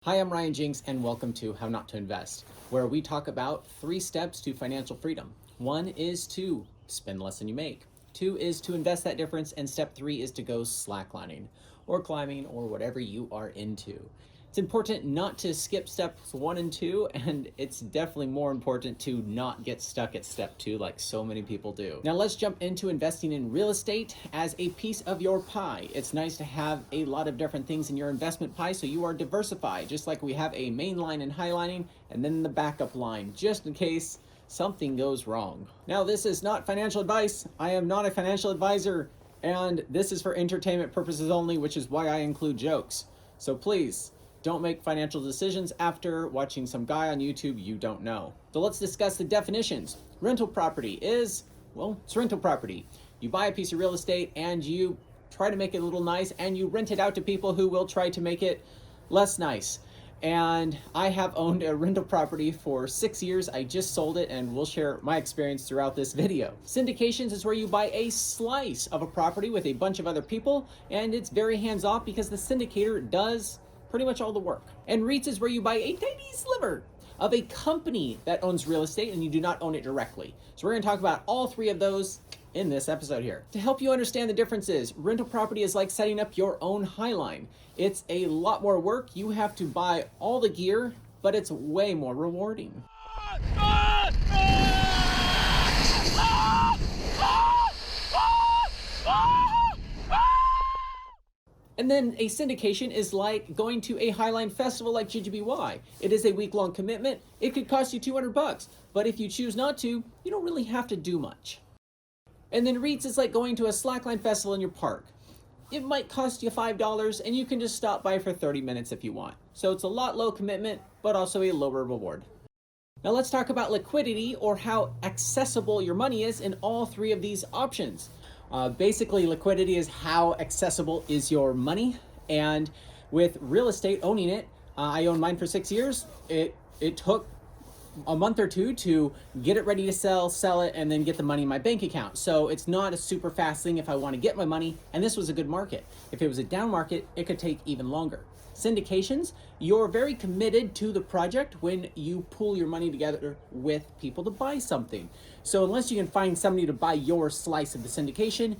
Hi, I'm Ryan Jinks, and welcome to How Not to Invest, where we talk about 3 steps to financial freedom. 1 is to spend less than you make. 2 is to invest that difference, and step 3 is to go slacklining or climbing or whatever you are into. It's important not to skip steps 1 and 2, and it's definitely more important to not get stuck at step 2 like so many people do. Now let's jump into investing in real estate as a piece of your pie. It's nice to have a lot of different things in your investment pie so you are diversified, just like we have a main line and highlighting and then the backup line, just in case something goes wrong. Now this is not financial advice. I am not a financial advisor, and this is for entertainment purposes only, which is why I include jokes. So please, don't make financial decisions after watching some guy on YouTube you don't know. So let's discuss the definitions. Rental property is, well, it's rental property. You buy a piece of real estate and you try to make it a little nice and you rent it out to people who will try to make it less nice. And I have owned a rental property for 6 years. I just sold it and will share my experience throughout this video. Syndications is where you buy a slice of a property with a bunch of other people, and it's very hands-off because the syndicator does pretty much all the work. And REITs is where you buy a tiny sliver of a company that owns real estate and you do not own it directly. So we're going to talk about all 3 of those in this episode here. To help you understand the differences, rental property is like setting up your own highline. It's a lot more work. You have to buy all the gear, but it's way more rewarding. And then a syndication is like going to a highline festival like GGBY. It is a week-long commitment. It could cost you $200, but if you choose not to, you don't really have to do much. And then REITs is like going to a slackline festival in your park. It might cost you $5 and you can just stop by for 30 minutes if you want. So it's a lot low commitment, but also a lower reward. Now let's talk about liquidity, or how accessible your money is in all 3 of these options. Basically, liquidity is how accessible is your money. And with real estate, owning it, I owned mine for 6 years. It took a month or 2 to get it ready to sell it, and then get the money in my bank account. So it's not a super fast thing if I want to get my money, and this was a good market. If it was a down market, it could take even longer. Syndications, you're very committed to the project when you pool your money together with people to buy something. So unless you can find somebody to buy your slice of the syndication,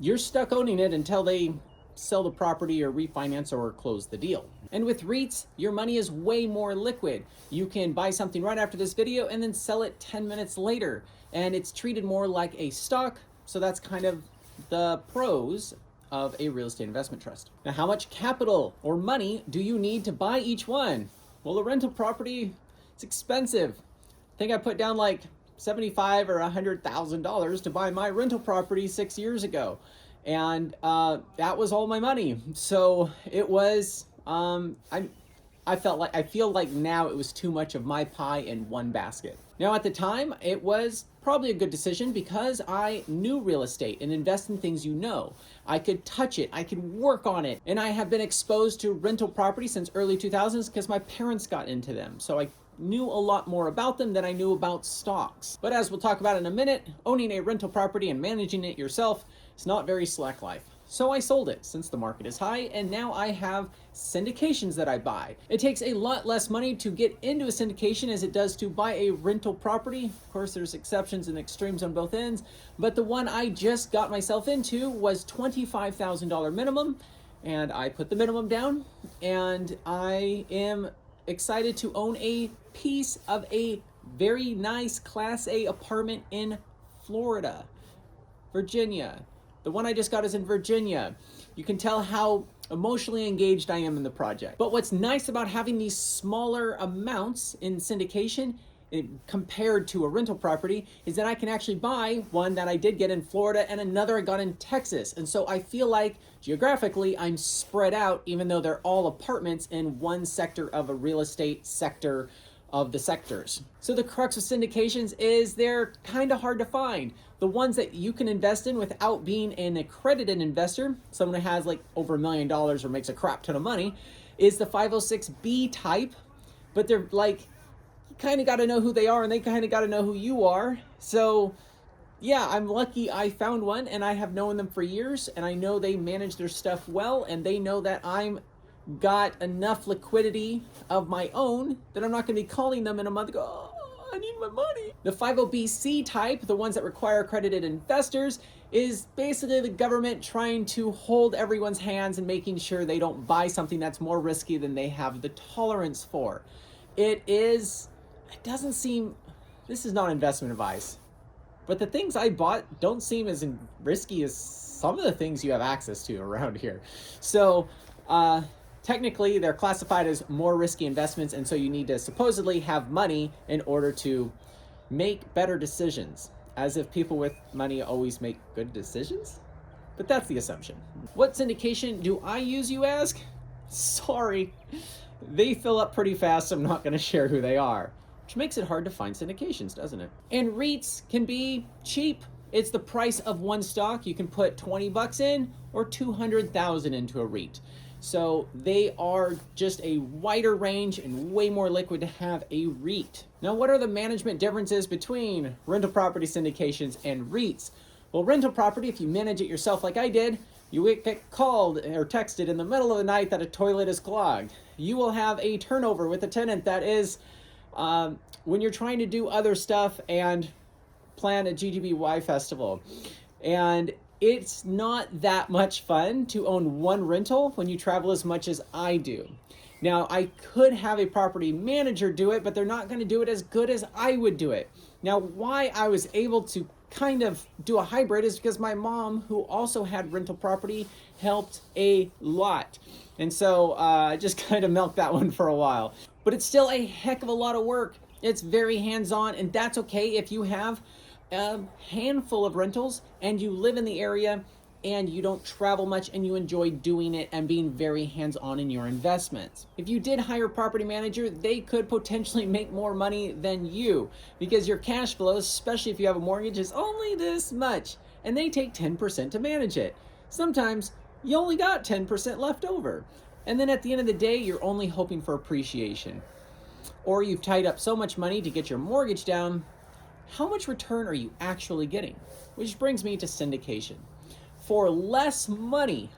you're stuck owning it until they sell the property or refinance or close the deal. And with REITs, your money is way more liquid. You can buy something right after this video and then sell it 10 minutes later. And it's treated more like a stock. So that's kind of the pros of a real estate investment trust. Now, how much capital or money do you need to buy each one? Well, a rental property, it's expensive. I think I put down like $75,000 or $100,000 to buy my rental property 6 years ago. And that was all my money. So it was, I feel like now it was too much of my pie in one basket. Now at the time, it was probably a good decision because I knew real estate and invest in things you know. I could touch it, I could work on it, and I have been exposed to rental property since early 2000s because my parents got into them. So I knew a lot more about them than I knew about stocks. But as we'll talk about in a minute, owning a rental property and managing it yourself is not very slack life. So I sold it since the market is high, and now I have syndications that I buy. It takes a lot less money to get into a syndication as it does to buy a rental property. Of course, there's exceptions and extremes on both ends, but the one I just got myself into was $25,000 minimum, and I put the minimum down, and I am excited to own a piece of a very nice Class A apartment in Florida, Virginia. The one I just got is in Virginia. You can tell how emotionally engaged I am in the project. But what's nice about having these smaller amounts in syndication compared to a rental property is that I can actually buy one that I did get in Florida and another I got in Texas. And so I feel like geographically I'm spread out, even though they're all apartments in one sector of a real estate sector of the sectors. So the crux of syndications is they're kind of hard to find. The ones that you can invest in without being an accredited investor, someone who has like over $1 million or makes a crap ton of money, is the 506B type. But they're like, you kind of got to know who they are and they kind of got to know who you are. So yeah, I'm lucky I found one, and I have known them for years, and I know they manage their stuff well, and they know that I'm got enough liquidity of my own that I'm not going to be calling them in a month and go, oh, I need my money. The 50BC type, the ones that require accredited investors, is basically the government trying to hold everyone's hands and making sure they don't buy something that's more risky than they have the tolerance for. It doesn't seem, this is not investment advice, but the things I bought don't seem as risky as some of the things you have access to around here. So technically they're classified as more risky investments, and so you need to supposedly have money in order to make better decisions, as if people with money always make good decisions. But that's the assumption. What syndication do I use, you ask? Sorry, they fill up pretty fast, so I'm not going to share who they are, which makes it hard to find syndications, doesn't it? And REITs can be cheap. It's the price of one stock. You can put 20 bucks in or 200,000 into a REIT. So they are just a wider range and way more liquid to have a REIT. Now, what are the management differences between rental property syndications and REITs? Well, rental property, if you manage it yourself like I did, you will get called or texted in the middle of the night that a toilet is clogged. You will have a turnover with a tenant that is, when you're trying to do other stuff and plan a GGBY festival. And it's not that much fun to own one rental when you travel as much as I do. Now, I could have a property manager do it, but they're not going to do it as good as I would do it. Now, why I was able to kind of do a hybrid is because my mom, who also had rental property, helped a lot. And so I just kind of milked that one for a while. But it's still a heck of a lot of work. It's very hands-on, and that's okay if you have a handful of rentals and you live in the area and you don't travel much and you enjoy doing it and being very hands-on in your investments. If you did hire a property manager, they could potentially make more money than you because your cash flow, especially if you have a mortgage, is only this much and they take 10% to manage it. Sometimes you only got 10% left over. And then at the end of the day, you're only hoping for appreciation. Or you've tied up so much money to get your mortgage down. How much return are you actually getting? Which brings me to syndication. For less money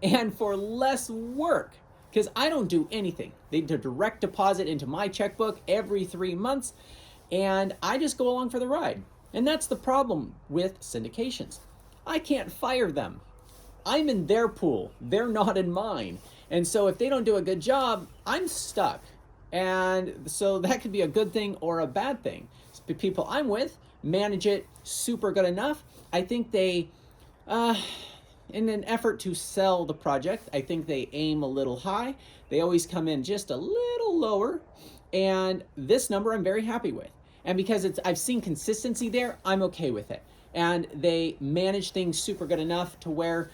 and for less work, because I don't do anything. They direct deposit into my checkbook every 3 months, and I just go along for the ride. And that's the problem with syndications. I can't fire them. I'm in their pool. They're not in mine. And so if they don't do a good job, I'm stuck. And so that could be a good thing or a bad thing. The people I'm with manage it super good enough. I think they, in an effort to sell the project, I think they aim a little high. They always come in just a little lower. And this number I'm very happy with. And because I've seen consistency there, I'm okay with it. And they manage things super good enough to where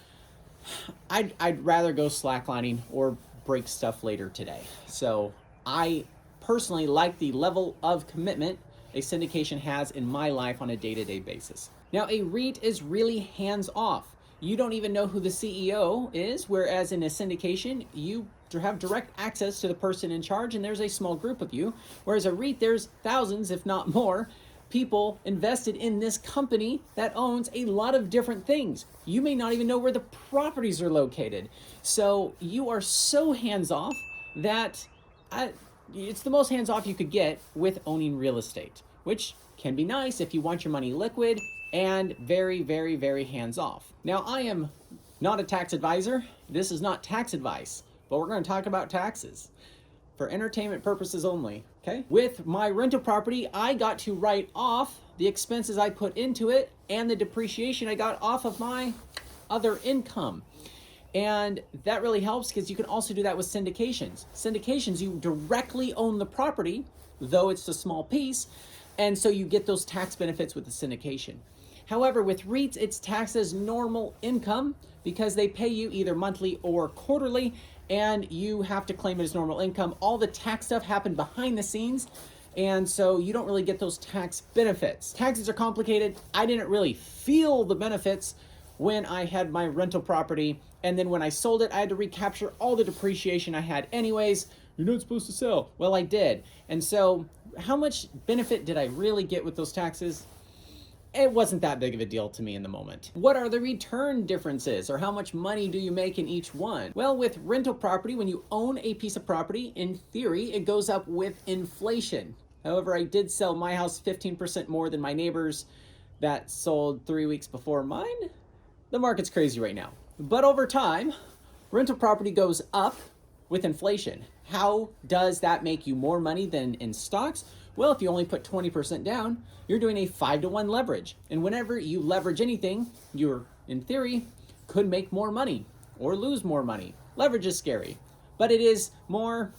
I'd rather go slacklining or break stuff later today. So I personally like the level of commitment a syndication has in my life on a day-to-day basis. Now, a REIT is really hands-off. You don't even know who the CEO is, whereas in a syndication, you have direct access to the person in charge, and there's a small group of you. Whereas a REIT, there's thousands, if not more, people invested in this company that owns a lot of different things. You may not even know where the properties are located. So you are so hands-off that it's the most hands-off you could get with owning real estate, which can be nice if you want your money liquid and very, very, very hands-off. Now, I am not a tax advisor. This is not tax advice, but we're going to talk about taxes for entertainment purposes only, okay? With my rental property, I got to write off the expenses I put into it and the depreciation I got off of my other income. And that really helps because you can also do that with syndications. Syndications, you directly own the property, though it's a small piece, and so you get those tax benefits with the syndication. However, with REITs, it's taxed as normal income because they pay you either monthly or quarterly, and you have to claim it as normal income. All the tax stuff happened behind the scenes, and so you don't really get those tax benefits. Taxes are complicated. I didn't really feel the benefits when I had my rental property, and then when I sold it, I had to recapture all the depreciation I had anyways. You're not supposed to sell. Well, I did. And so how much benefit did I really get with those taxes? it wasn't that big of a deal to me in the moment. What are the return differences, or how much money do you make in each one? Well, with rental property, when you own a piece of property, in theory, it goes up with inflation. However, I did sell my house 15% more than my neighbors that sold 3 weeks before mine. The market's crazy right now. But over time, rental property goes up with inflation. How does that make you more money than in stocks? Well, if you only put 20% down, you're doing a 5-to-1 leverage. And whenever you leverage anything, you're, in theory, could make more money or lose more money. Leverage is scary, but it is more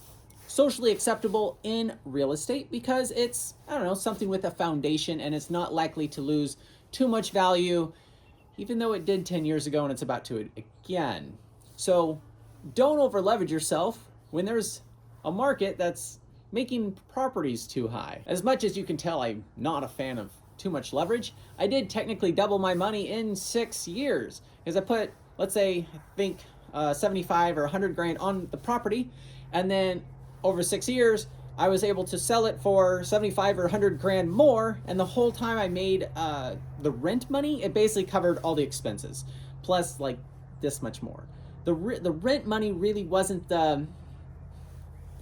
socially acceptable in real estate because it's, I don't know, something with a foundation, and it's not likely to lose too much value, even though it did 10 years ago and it's about to again. So don't over leverage yourself when there's a market that's making properties too high. As much as you can tell, I'm not a fan of too much leverage. I did technically double my money in 6 years because I put, let's say, I think 75 or 100 grand on the property, and then over 6 years, I was able to sell it for 75 or 100 grand more, and the whole time I made the rent money, it basically covered all the expenses, plus like this much more. The rent money really wasn't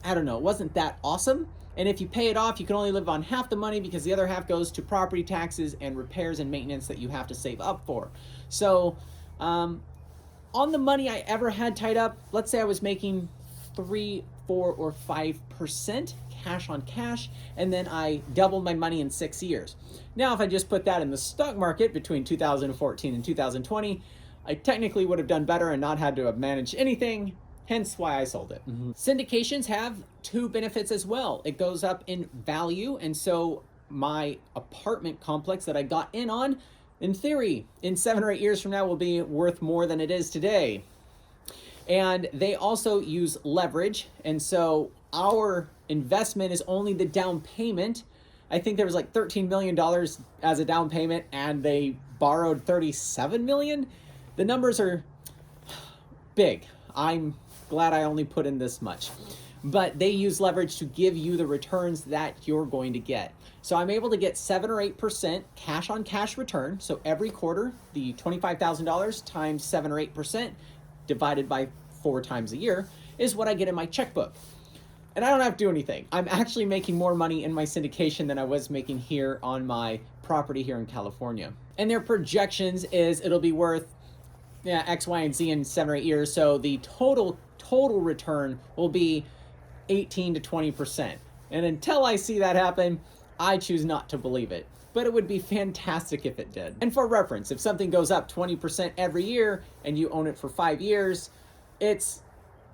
I don't know, it wasn't that awesome. And if you pay it off, you can only live on half the money because the other half goes to property taxes and repairs and maintenance that you have to save up for. So on the money I ever had tied up, let's say I was making 3, 4, or 5% cash on cash, and then I doubled my money in 6 years. Now, if I just put that in the stock market between 2014 and 2020, I technically would have done better and not had to have managed anything, hence why I sold it. Syndications have 2 benefits as well. It goes up in value, and so my apartment complex that I got in on, in theory, in 7 or 8 years from now will be worth more than it is today. And they also use leverage, and so our investment is only the down payment. I think there was like $13 million as a down payment, and they borrowed $37 million. The numbers are big. I'm glad I only put in this much. But they use leverage to give you the returns that you're going to get. So I'm able to get 7 or 8% cash on cash return. So every quarter, the $25,000 times 7 or 8% divided by 4 times a year is what I get in my checkbook. And I don't have to do anything. I'm actually making more money in my syndication than I was making here on my property here in California. And their projections is it'll be worth X, Y, and Z in 7 or 8 years. So the total return will be 18 to 20%. And until I see that happen, I choose not to believe it. But it would be fantastic if it did. And for reference, if something goes up 20% every year and you own it for 5 years, it's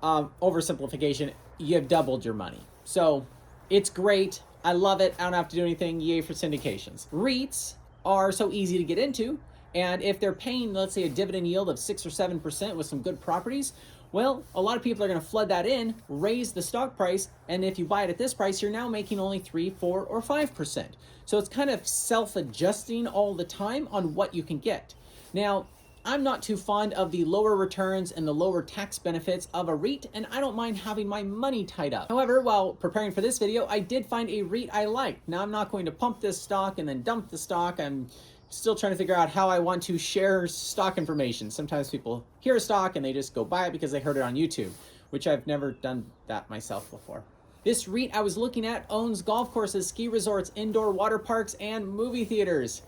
oversimplification. You've doubled your money. So it's great. I love it. I don't have to do anything. Yay for syndications. REITs are so easy to get into. And if they're paying, let's say, a dividend yield of 6 or 7% with some good properties, well, a lot of people are going to flood that in, raise the stock price, and if you buy it at this price, you're now making only 3, 4, or 5%. So it's kind of self-adjusting all the time on what you can get. Now, I'm not too fond of the lower returns and the lower tax benefits of a REIT, and I don't mind having my money tied up. However, while preparing for this video, I did find a REIT I liked. Now, I'm not going to pump this stock and then dump the stock. I'm still trying to figure out how I want to share stock information. Sometimes people hear a stock and they just go buy it because they heard it on YouTube, which I've never done that myself before. This REIT I was looking at owns golf courses, ski resorts, indoor water parks, and movie theaters.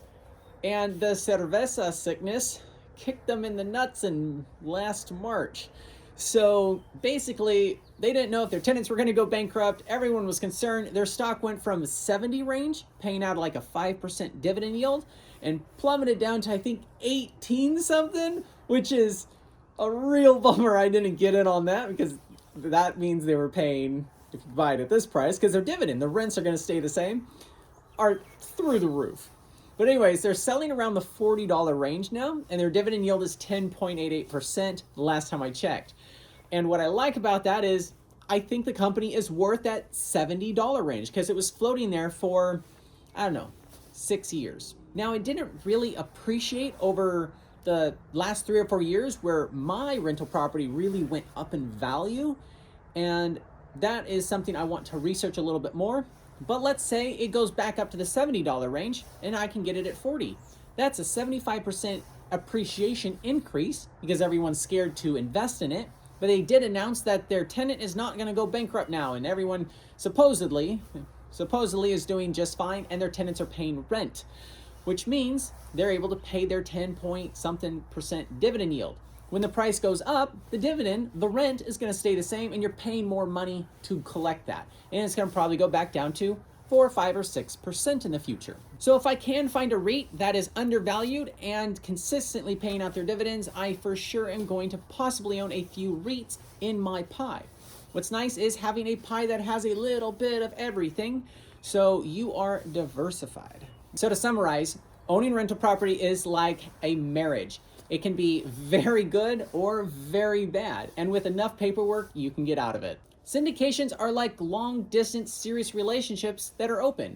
And the cerveza sickness kicked them in the nuts in last March. So basically, they didn't know if their tenants were going to go bankrupt. Everyone was concerned. Their stock went from 70 range, paying out like a 5% dividend yield, and plummeted down to, I think, 18 something, which is a real bummer. I didn't get in on that because that means they were paying, if you buy it at this price, because their dividend, the rents are going to stay the same, are through the roof. But anyways, they're selling around the $40 range now, and their dividend yield is 10.88% the last time I checked. And what I like about that is I think the company is worth that $70 range because it was floating there for, I don't know, 6 years. Now, it didn't really appreciate over the last 3 or 4 years where my rental property really went up in value, and that is something I want to research a little bit more. But let's say it goes back up to the $70 range and I can get it at 40. That's a 75% appreciation increase because everyone's scared to invest in it. But they did announce that their tenant is not going to go bankrupt now, and everyone supposedly is doing just fine, and their tenants are paying rent, which means they're able to pay their 10 point something percent dividend yield. When the price goes up, the rent is going to stay the same, and you're paying more money to collect that. And it's going to probably go back down to 4, 5, or 6% in the future. So if I can find a REIT that is undervalued and consistently paying out their dividends, I for sure am going to possibly own a few REITs in my pie. What's nice is having a pie that has a little bit of everything, so you are diversified. So to summarize, owning rental property is like a marriage. It can be very good or very bad, and with enough paperwork, you can get out of it. Syndications are like long-distance serious relationships that are open.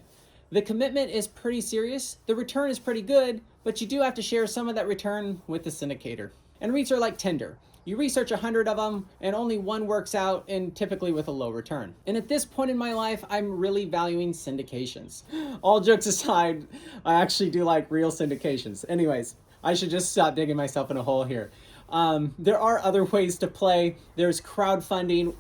The commitment is pretty serious, the return is pretty good, but you do have to share some of that return with the syndicator. And REITs are like Tinder. You research 100 of them and only one works out, and typically with a low return. And at this point in my life, I'm really valuing syndications. All jokes aside, I actually do like real syndications. Anyways, I should just stop digging myself in a hole here. There are other ways to play. There's crowdfunding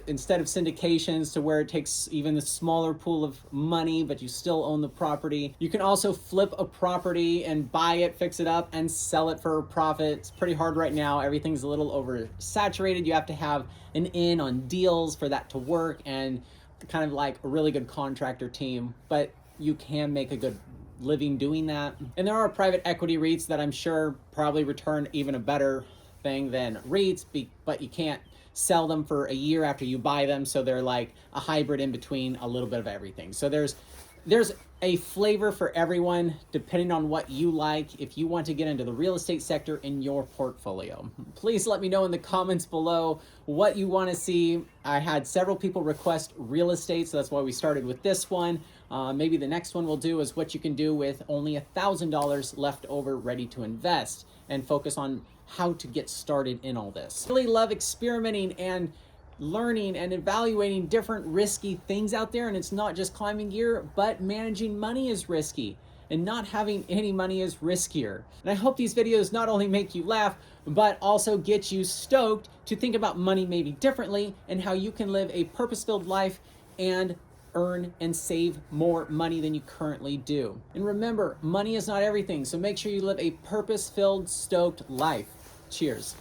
instead of syndications, to where it takes even a smaller pool of money, but you still own the property. You can also flip a property and buy it, fix it up, and sell it for a profit. It's pretty hard right now. Everything's a little oversaturated. You have to have an in on deals for that to work, and kind of like a really good contractor team, but you can make a good living doing that. And there are private equity REITs that I'm sure probably return even a better thing than REITs, but you can't sell them for a year after you buy them, so they're like a hybrid in between a little bit of everything. So there's a flavor for everyone depending on what you like if you want to get into the real estate sector in your portfolio. Please let me know in the comments below what you want to see. I had several people request real estate, so that's why we started with this one. Maybe the next one we'll do is what you can do with only $1,000 left over ready to invest, and focus on how to get started in all this. I really love experimenting and learning and evaluating different risky things out there, and it's not just climbing gear, but managing money is risky, and not having any money is riskier. And I hope these videos not only make you laugh, but also get you stoked to think about money maybe differently, and how you can live a purpose-filled life and earn and save more money than you currently do. And remember, money is not everything, so make sure you live a purpose-filled, stoked life. Cheers.